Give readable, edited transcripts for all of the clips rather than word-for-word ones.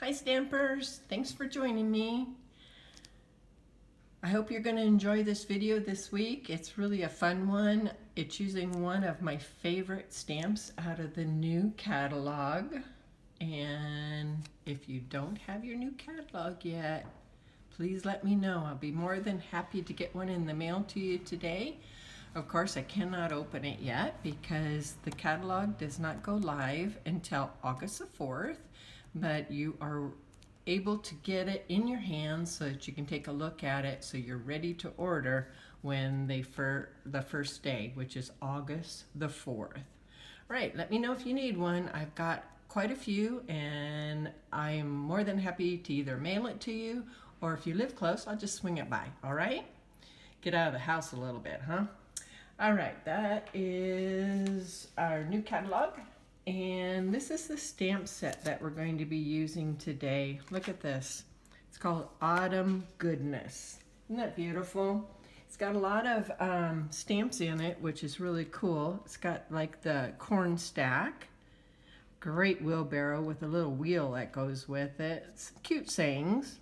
Hi Stampers, thanks for joining me. I hope you're going to enjoy this video this week. It's really a fun one. It's using one of my favorite stamps out of the new catalog. And if you don't have your new catalog yet, please let me know. I'll be more than happy to get one in the mail to you today. Of course, I cannot open it yet because the catalog does not go live until August the 4th, but you are able to get it in your hands so that you can take a look at it so you're ready to order when the first day, which is August the 4th. All right, let me know if you need one. I've got quite a few and I'm more than happy to either mail it to you or if you live close, I'll just swing it by, all right? Get out of the house a little bit, huh? All right, that is our new catalog. And this is the stamp set that we're going to be using today. Look at this. It's called Autumn Goodness. Isn't that beautiful? It's got a lot of stamps in it, which is really cool. It's got like the corn stack. Great wheelbarrow with a little wheel that goes with it. It's cute sayings.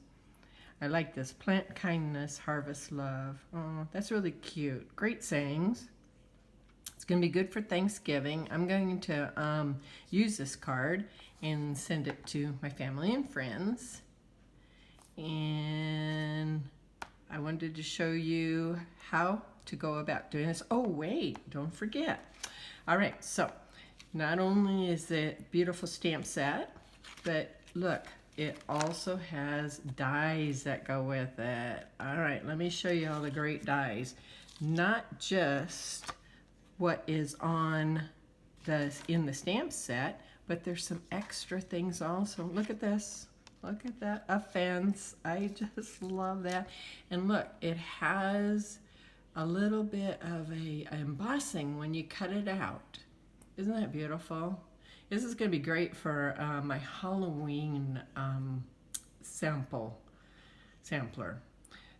I like this. Plant kindness, harvest love. Oh, that's really cute. Great sayings. It's going to be good for Thanksgiving. I'm going to use this card and send it to my family and friends. And I wanted to show you how to go about doing this. Oh, wait, don't forget. All right, so not only is it a beautiful stamp set, but look, it also has dies that go with it. All right, let me show you all the great dies. Not just what is on in the stamp set, but there's some extra things also. Look at this. Look at that. A fence. I just love that. And look, it has a little bit of a embossing when you cut it out. Isn't that beautiful? This is going to be great for my Halloween sampler.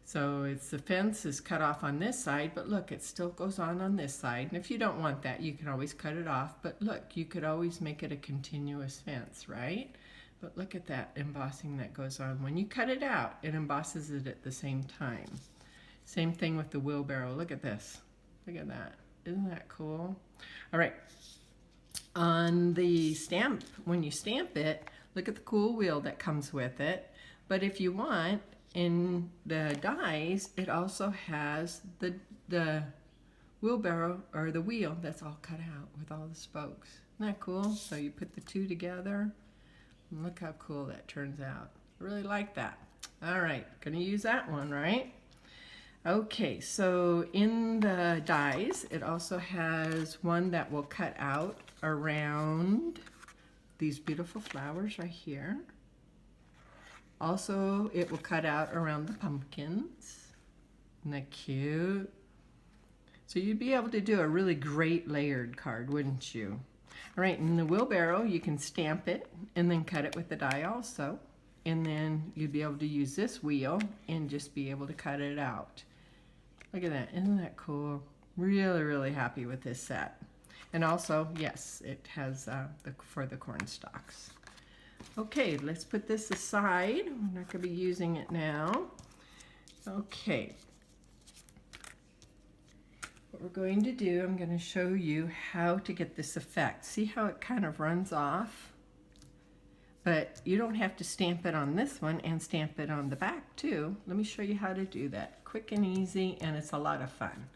So the fence is cut off on this side, but look, it still goes on this side. And if you don't want that, you can always cut it off. But look, you could always make it a continuous fence, right? But look at that embossing that goes on. When you cut it out, it embosses it at the same time. Same thing with the wheelbarrow. Look at this. Look at that. Isn't that cool? All right. On the stamp, when you stamp it, look at the cool wheel that comes with it. But if you want, in the dies, it also has the wheelbarrow or the wheel that's all cut out with all the spokes. Isn't that cool? So you put the two together, and look how cool that turns out. I really like that. All right, gonna use that one, right? Okay, so in the dies, it also has one that will cut out around these beautiful flowers right here. Also, it will cut out around the pumpkins. Isn't that cute? So you'd be able to do a really great layered card, wouldn't you? All right, in the wheelbarrow, you can stamp it and then cut it with the die also. And then you'd be able to use this wheel and just be able to cut it out. Look at that, isn't that cool? Really, really happy with this set. And also, yes, it has for the corn stalks. Okay, let's put this aside. We're not going to be using it now. Okay. What we're going to do, I'm going to show you how to get this effect. See how it kind of runs off? But you don't have to stamp it on this one and stamp it on the back too. Let me show you how to do that. Quick and easy, and it's a lot of fun.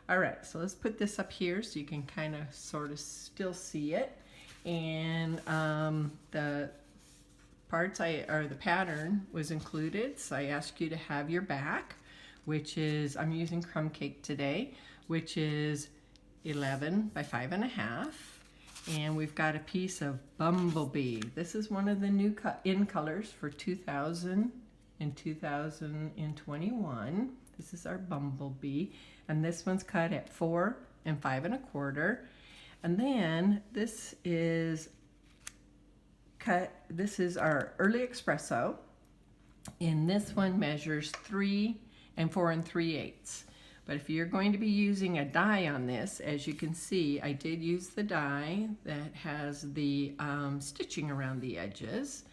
All right, so let's put this up here so you can kind of sort of still see it. And the parts the pattern was included, so I asked you to have your back, which is, I'm using crumb cake today, which is 11 by 5.5. And we've got a piece of Bumblebee. This is one of the new in colors for 2000 and 2021. This is our Bumblebee. And this one's cut at 4 and 5.25. And then this is our Early Espresso. And this one measures 3 and 4 3/8. But if you're going to be using a die on this, as you can see, I did use the die that has the stitching around the edges,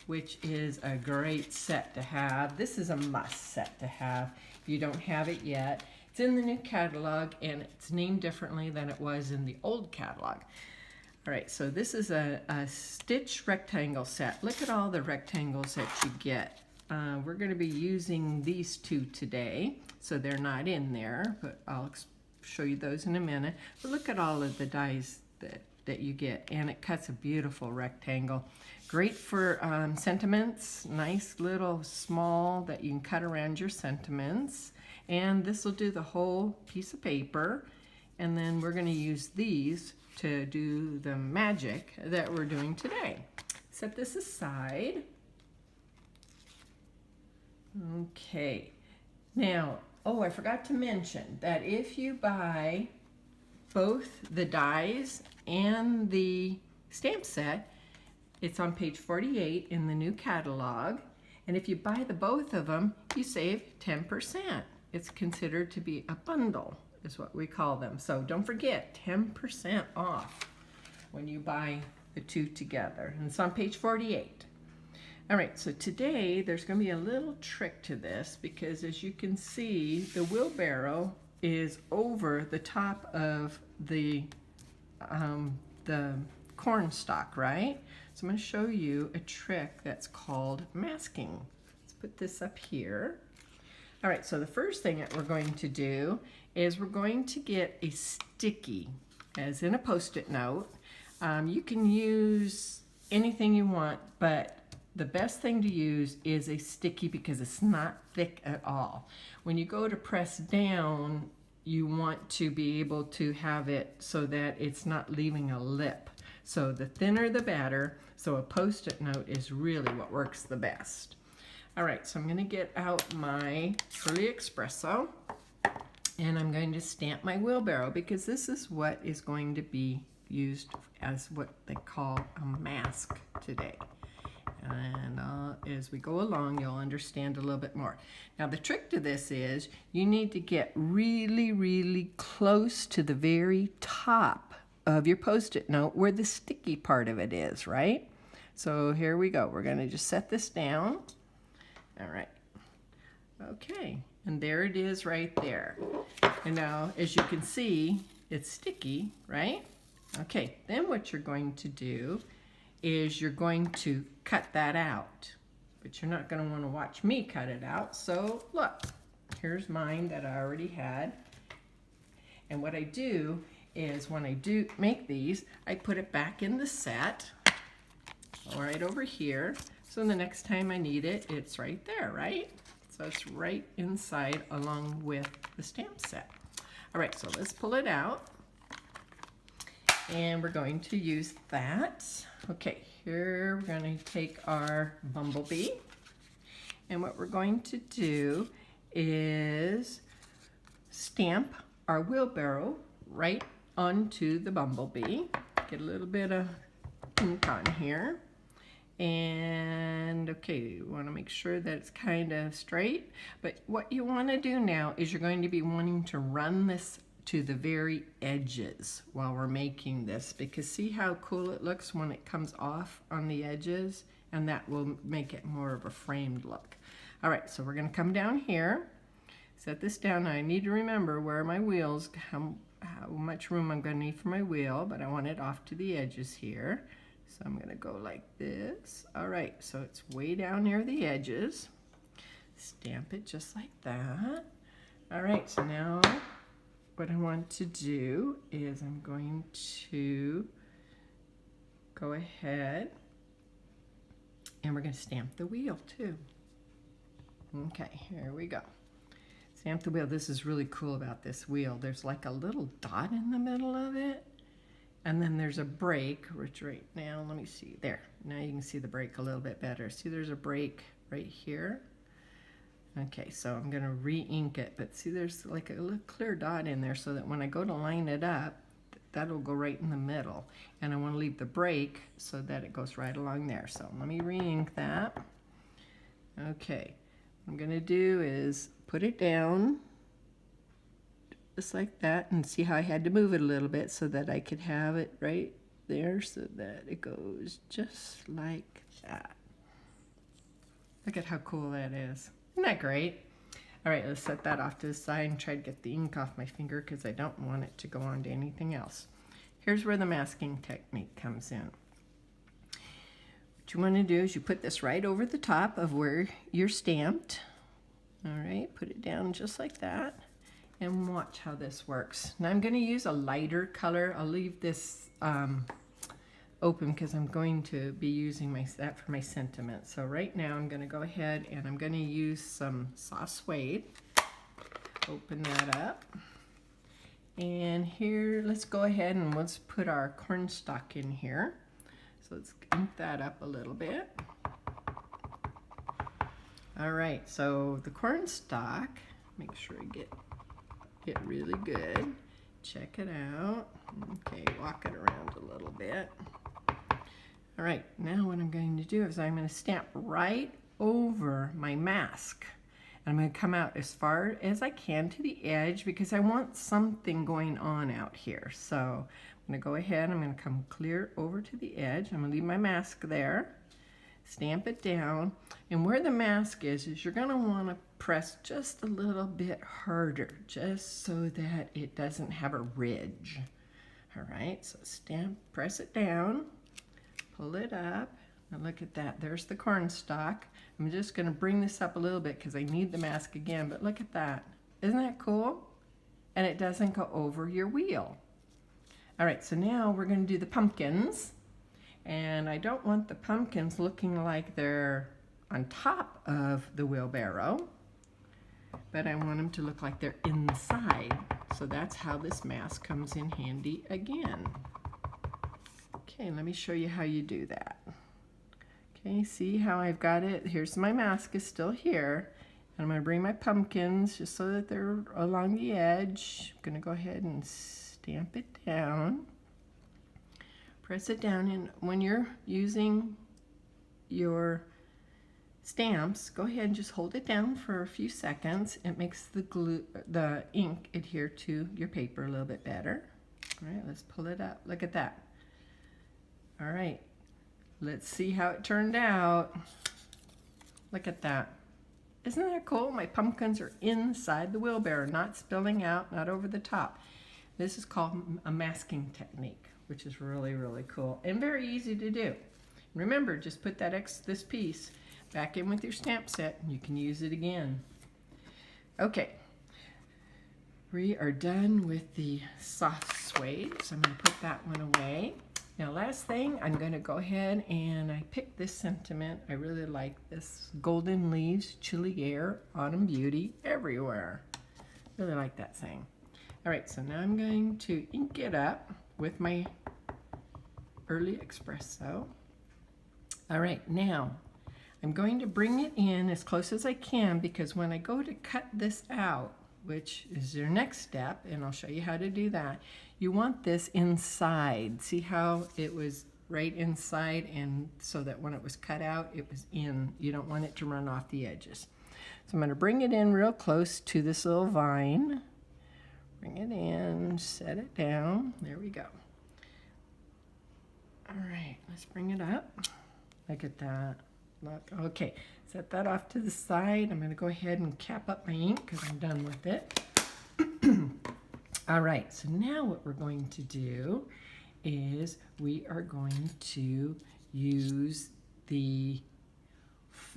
which is a great set to have. This is a must set to have if you don't have it yet. It's in the new catalog and it's named differently than it was in the old catalog. All right, so this is a stitch rectangle set. Look at all the rectangles that you get. We're going to be using these two today, so they're not in there, but I'll show you those in a minute. But look at all of the dies that you get, and it cuts a beautiful rectangle. Great for sentiments, nice little small that you can cut around your sentiments. And this will do the whole piece of paper. And then we're going to use these to do the magic that we're doing today. Set this aside. Okay. Now, oh, I forgot to mention that if you buy both the dies and the stamp set, it's on page 48 in the new catalog. And if you buy the both of them, you save 10%. It's considered to be a bundle, is what we call them. So don't forget, 10% off when you buy the two together. And it's on page 48. All right, so today there's going to be a little trick to this because as you can see, the wheelbarrow is over the top of the corn stalk, right? So I'm going to show you a trick that's called masking. Let's put this up here. All right, so the first thing that we're going to do is we're going to get a sticky, as in a Post-it note. You can use anything you want, but the best thing to use is a sticky because it's not thick at all. When you go to press down, you want to be able to have it so that it's not leaving a lip. So the thinner the better, so a Post-it note is really what works the best. All right, so I'm going to get out my Truly Espresso and I'm going to stamp my wheelbarrow because this is what is going to be used as what they call a mask today. And as we go along, you'll understand a little bit more. Now, the trick to this is you need to get really, really close to the very top of your Post-it note where the sticky part of it is, right? So here we go. We're going to just set this down. All right. Okay. And there it is right there. And now, as you can see, it's sticky, right? Okay. Then what you're going to do is you're going to cut that out. But you're not going to want to watch me cut it out. So look, here's mine that I already had. And what I do is when I do make these, I put it back in the set, right over here. So the next time I need it, it's right there, right? So it's right inside along with the stamp set. All right, so let's pull it out. And we're going to use that. Okay, here we're going to take our bumblebee. And what we're going to do is stamp our wheelbarrow right onto the bumblebee. Get a little bit of ink on here. And okay, you want to make sure that it's kind of straight. But what you want to do now is you're going to be wanting to run this to the very edges while we're making this, because see how cool it looks when it comes off on the edges, and that will make it more of a framed look. All right, so we're going to come down here, set this down. Now I need to remember where my wheels, how much room I'm going to need for my wheel, but I want it off to the edges here. So I'm going to go like this. All right, so it's way down near the edges. Stamp it just like that. All right, so now what I want to do is I'm going to go ahead and we're going to stamp the wheel too. Okay, here we go. Stamp the wheel. This is really cool about this wheel. There's like a little dot in the middle of it. And then there's a break, which right now, let me see, there. Now you can see the break a little bit better. See, there's a break right here. Okay, so I'm going to re-ink it, but see, there's like a little clear dot in there so that when I go to line it up, that'll go right in the middle. And I want to leave the break so that it goes right along there. So let me re-ink that. Okay, what I'm going to do is put it down just like that, and see how I had to move it a little bit so that I could have it right there so that it goes just like that. Look at how cool that is. Isn't that great? All right, let's set that off to the side and try to get the ink off my finger because I don't want it to go on to anything else. Here's where the masking technique comes in. What you want to do is you put this right over the top of where you're stamped. All right, put it down just like that and watch how this works. Now I'm going to use a lighter color. I'll leave this open because I'm going to be using that for my sentiment. So right now I'm going to go ahead and I'm going to use some soft suede. Open that up. And here, let's go ahead and let's put our cornstalk in here. So let's ink that up a little bit. All right, so the cornstalk, make sure I get it really good. Check it out. Okay, walk it around a little bit. All right, now what I'm going to do is I'm going to stamp right over my mask. And I'm going to come out as far as I can to the edge because I want something going on out here. So I'm going to go ahead, I'm going to come clear over to the edge. I'm going to leave my mask there, stamp it down. And where the mask is you're going to want to press just a little bit harder just so that it doesn't have a ridge. All right, so press it down. Pull it up, and look at that. There's the cornstalk. I'm just going to bring this up a little bit because I need the mask again, but look at that. Isn't that cool? And it doesn't go over your wheel. All right, so now we're going to do the pumpkins. And I don't want the pumpkins looking like they're on top of the wheelbarrow, but I want them to look like they're inside. So that's how this mask comes in handy again. Okay, let me show you how you do that. Okay, see how I've got it? Here's my mask is still here. And I'm going to bring my pumpkins just so that they're along the edge. I'm going to go ahead and stamp it down. Press it down, and when you're using your stamps, go ahead and just hold it down for a few seconds. It makes the ink adhere to your paper a little bit better. All right, let's pull it up. Look at that. All right, let's see how it turned out. Look at that. Isn't that cool? My pumpkins are inside the wheelbarrow, not spilling out, not over the top. This is called a masking technique, which is really, really cool and very easy to do. Remember, just put this piece back in with your stamp set and you can use it again. Okay, we are done with the soft suede, so I'm going to put that one away. Now, last thing, I'm going to go ahead and I picked this sentiment. I really like this. Golden Leaves, Chilly Air, Autumn Beauty, Everywhere. Really like that thing. All right, so now I'm going to ink it up with my Early Espresso. All right, now I'm going to bring it in as close as I can because when I go to cut this out, which is your next step, and I'll show you how to do that, you want this inside. See how it was right inside, and so that when it was cut out, it was in. You don't want it to run off the edges. So I'm going to bring it in real close to this little vine. Bring it in, set it down. There we go. All right, let's bring it up. Look at that. Look, okay, set that off to the side. I'm going to go ahead and cap up my ink because I'm done with it. All right, so now what we're going to do is we are going to use the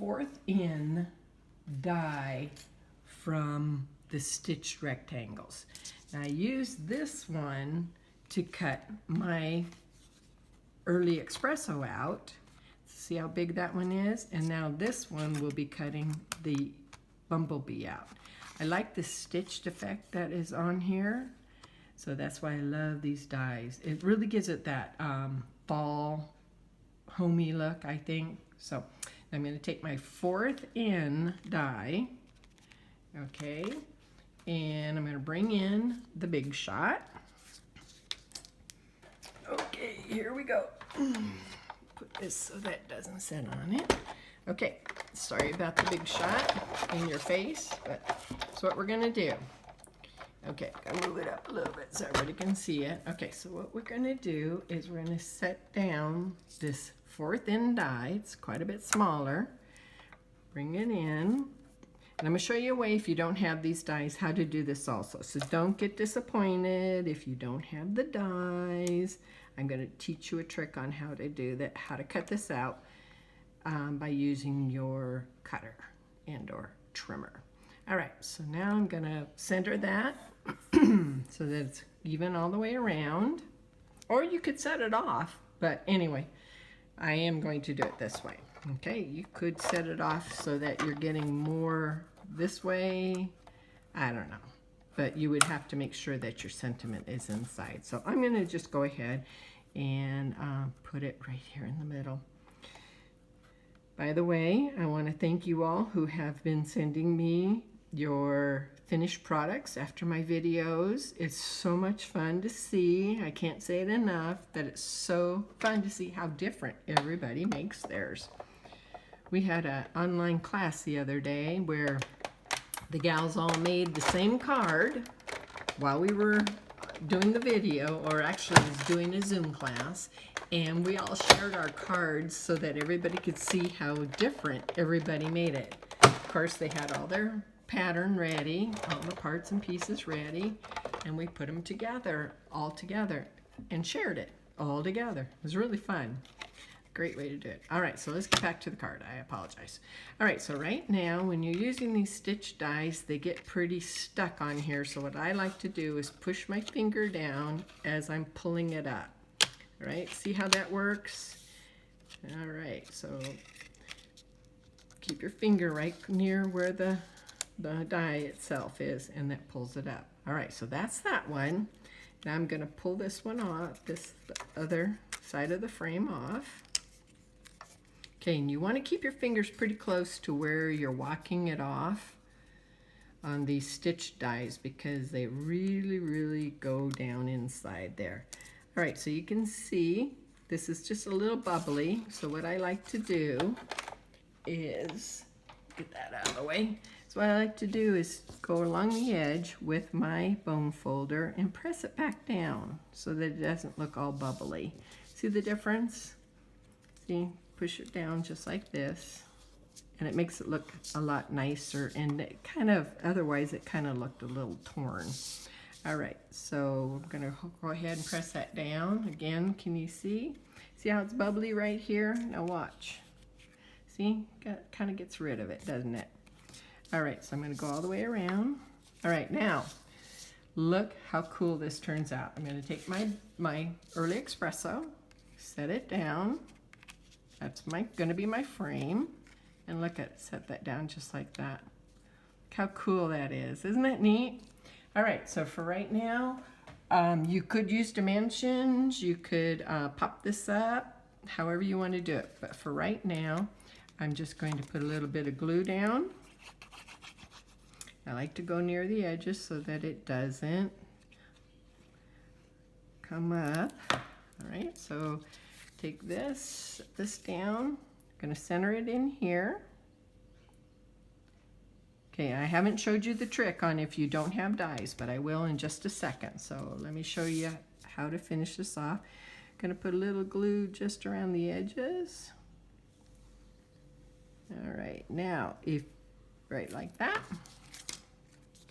4th in die from the stitched rectangles. Now I use this one to cut my Early Espresso out. See how big that one is? And now this one will be cutting the bumblebee out. I like the stitched effect that is on here. So that's why I love these dies. It really gives it that fall, homey look, I think. So I'm going to take my 4th in die, okay, and I'm going to bring in the Big Shot. Okay, here we go. Put this so that it doesn't sit on it. Okay, sorry about the Big Shot in your face, but that's what we're going to do. Okay, I'll move it up a little bit so everybody can see it. Okay, so what we're going to do is we're going to set down this 4th in die. It's quite a bit smaller. Bring it in. And I'm going to show you a way, if you don't have these dies, how to do this also. So don't get disappointed if you don't have the dies. I'm going to teach you a trick on how to do that, how to cut this out by using your cutter and or trimmer. All right, so now I'm going to center that so that it's even all the way around. Or you could set it off, but anyway, I am going to do it this way. Okay, you could set it off so that you're getting more this way. I don't know, but you would have to make sure that your sentiment is inside. So I'm going to just go ahead and put it right here in the middle. By the way, I want to thank you all who have been sending me your finished products after my videos. It's so much fun to see. I can't say it enough that it's so fun to see how different everybody makes theirs. We had an online class the other day where the gals all made the same card while we were doing the video, or actually was doing a Zoom class, and we all shared our cards so that everybody could see how different everybody made it. Of course, they had all their pattern ready, all the parts and pieces ready, and we put them together, all together, and shared it all together. It was really fun. Great way to do it. All right, so let's get back to the card. I apologize. All right, so right now when you're using these stitch dies, they get pretty stuck on here. So what I like to do is push my finger down as I'm pulling it up. All right, see how that works? All right, so keep your finger right near where the die itself is, and that pulls it up. All right, so that's that one. Now I'm going to pull this one off, the other side of the frame off. Okay, and you want to keep your fingers pretty close to where you're walking it off on these stitch dies because they really, really go down inside there. All right, so you can see this is just a little bubbly. So what I like to do is, get that out of the way. So what I like to do is go along the edge with my bone folder and press it back down so that it doesn't look all bubbly. See the difference? See? Push it down just like this, and it makes it look a lot nicer, and it kind of, otherwise it kind of looked a little torn. All right, so I'm gonna go ahead and press that down again. Can you see? See how it's bubbly right here? Now watch. See, kind of gets rid of it, doesn't it? All right, so I'm gonna go all the way around. All right, now look how cool this turns out. I'm gonna take my Early Espresso, set it down. That's gonna be my frame. And look at, set that down just like that. Look how cool that is. Isn't that neat? All right, so for right now, you could use dimensions. You could pop this up, however you want to do it. But for right now, I'm just going to put a little bit of glue down. I like to go near the edges so that it doesn't come up. All right, so take this, set this down. I'm going to center it in here. Okay, I haven't showed you the trick on if you don't have dies, but I will in just a second. So let me show you how to finish this off. I'm going to put a little glue just around the edges. All right, now if right like that.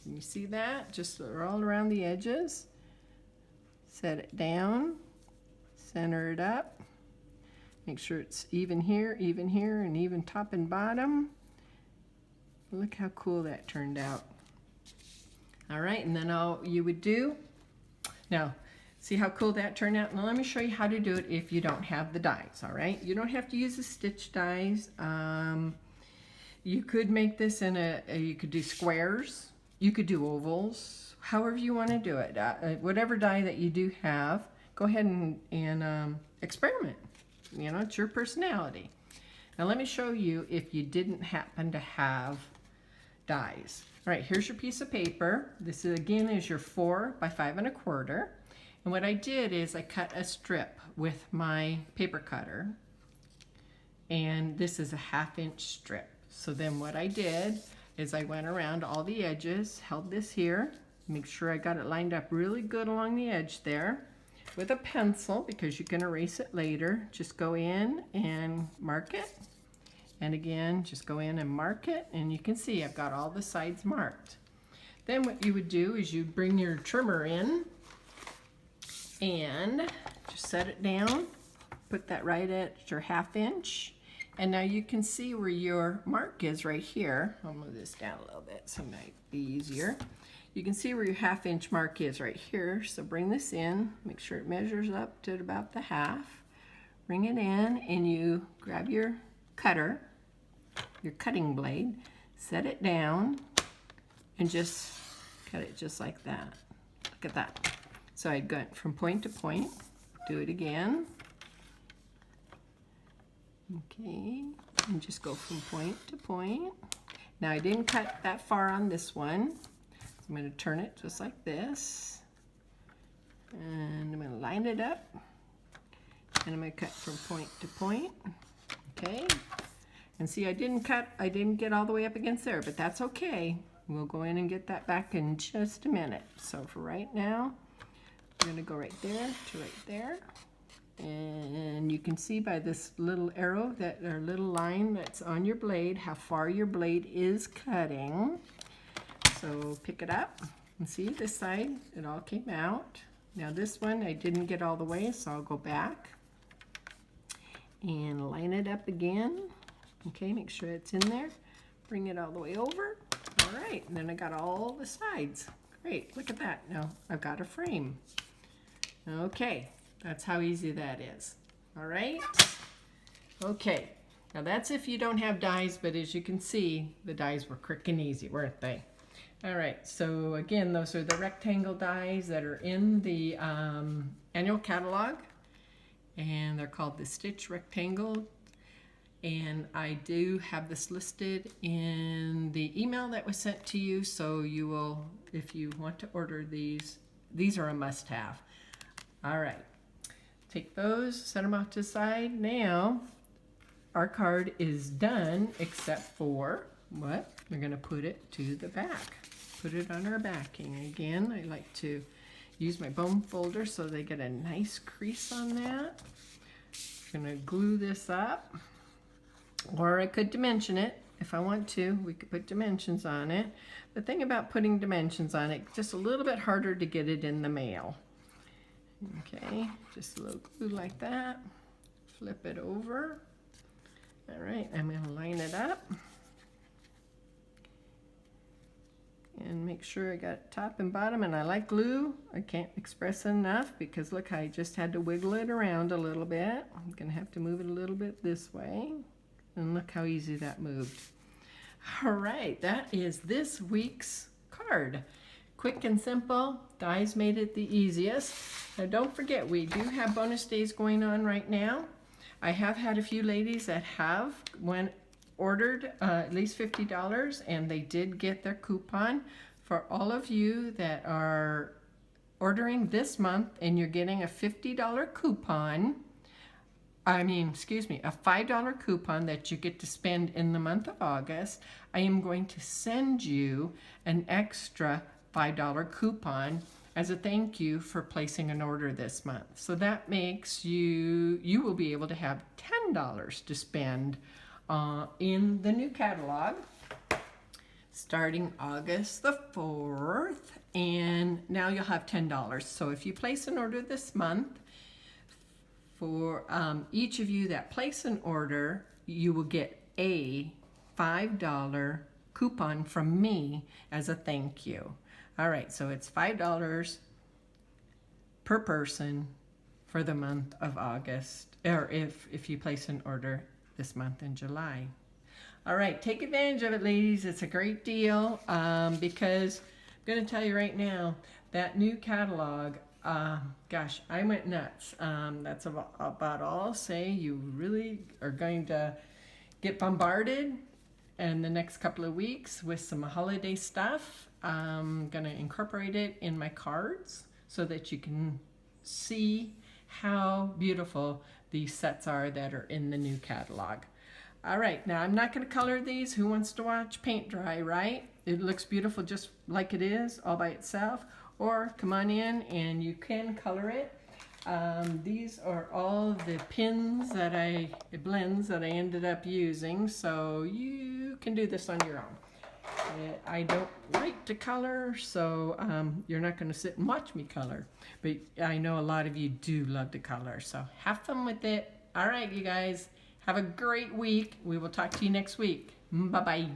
Can you see that? Just all around the edges. Set it down, center it up. Make sure it's even here, and even top and bottom. Look how cool that turned out. All right, and then all you would do, now see how cool that turned out? Now let me show you how to do it if you don't have the dies, all right? You don't have to use the stitch dies. You could make this in you could do squares, you could do ovals, however you want to do it. Whatever die that you do have, go ahead and experiment. You know, it's your personality. Now let me show you if you didn't happen to have dies. All right, here's your piece of paper. This is, again, is your 4 by 5 1/4. And what I did is I cut a strip with my paper cutter. And this is a 1/2 inch strip. So then what I did is I went around all the edges, held this here, make sure I got it lined up really good along the edge there. With a pencil, because you can erase it later, just go in and mark it. And again, just go in and mark it, and you can see I've got all the sides marked. Then what you would do is you bring your trimmer in and just set it down, put that right at your 1/2 inch. And now you can see where your mark is right here. I'll move this down a little bit so it might be easier. You can see where your 1/2 inch mark is right here. So bring this in, make sure it measures up to about the 1/2. Bring it in and you grab your cutter, your cutting blade, set it down and just cut it just like that. Look at that. So I'd go from point to point, do it again. Okay, and just go from point to point. Now I didn't cut that far on this one. I'm going to turn it just like this. And I'm going to line it up. And I'm going to cut from point to point. Okay. And see, I didn't get all the way up against there, but that's okay. We'll go in and get that back in just a minute. So for right now, I'm going to go right there to right there. And you can see by this little arrow, or little line that's on your blade, how far your blade is cutting. So pick it up and see this side, it all came out. Now this one I didn't get all the way, so I'll go back and line it up again. Okay, make sure it's in there. Bring it all the way over. All right, and then I got all the sides. Great, look at that. Now I've got a frame. Okay, that's how easy that is. All right. Okay, now that's if you don't have dies, but as you can see, the dies were quick and easy, weren't they? All right, so again, those are the rectangle dies that are in the annual catalog, and they're called the Stitch Rectangle. And I do have this listed in the email that was sent to you, so you will, if you want to order these are a must-have. All right, take those, set them off to the side. Now, our card is done, except for what? We're going to put it to the back. Put it on our backing. Again, I like to use my bone folder so they get a nice crease on that. I'm going to glue this up. Or I could dimension it if I want to. We could put dimensions on it. The thing about putting dimensions on it, just a little bit harder to get it in the mail. Okay, just a little glue like that. Flip it over. All right, I'm going to line it up. And make sure I got top and bottom, and I like glue. I can't express enough because look, I just had to wiggle it around a little bit. I'm gonna have to move it a little bit this way, and look how easy that moved. All right, that is this week's card. Quick and simple. Dies made it the easiest. Now don't forget, we do have bonus days going on right now. I have had a few ladies that have ordered at least $50, and they did get their coupon. For all of you that are ordering this month and you're getting a $50 coupon, a $5 coupon that you get to spend in the month of August, I am going to send you an extra $5 coupon as a thank you for placing an order this month. So that makes you will be able to have $10 to spend in the new catalog starting August the 4th, and now you'll have $10. So if you place an order this month, for each of you that place an order, you will get a $5 coupon from me as a thank you. All right, so it's $5 per person for the month of August, or if you place an order this month in July. All right, take advantage of it, ladies. It's a great deal because I'm going to tell you right now, that new catalog, gosh, I went nuts. That's about all I'll say. You really are going to get bombarded in the next couple of weeks with some holiday stuff. I'm going to incorporate it in my cards so that you can see how beautiful these sets are that are in the new catalog. All right, now I'm not going to color these. Who wants to watch paint dry, right? It looks beautiful just like it is all by itself. Or come on in and you can color it. These are all the blends that I ended up using, so you can do this on your own. I don't like to color, so you're not going to sit and watch me color. But I know a lot of you do love to color, so have fun with it. All right, you guys, have a great week. We will talk to you next week. Bye-bye.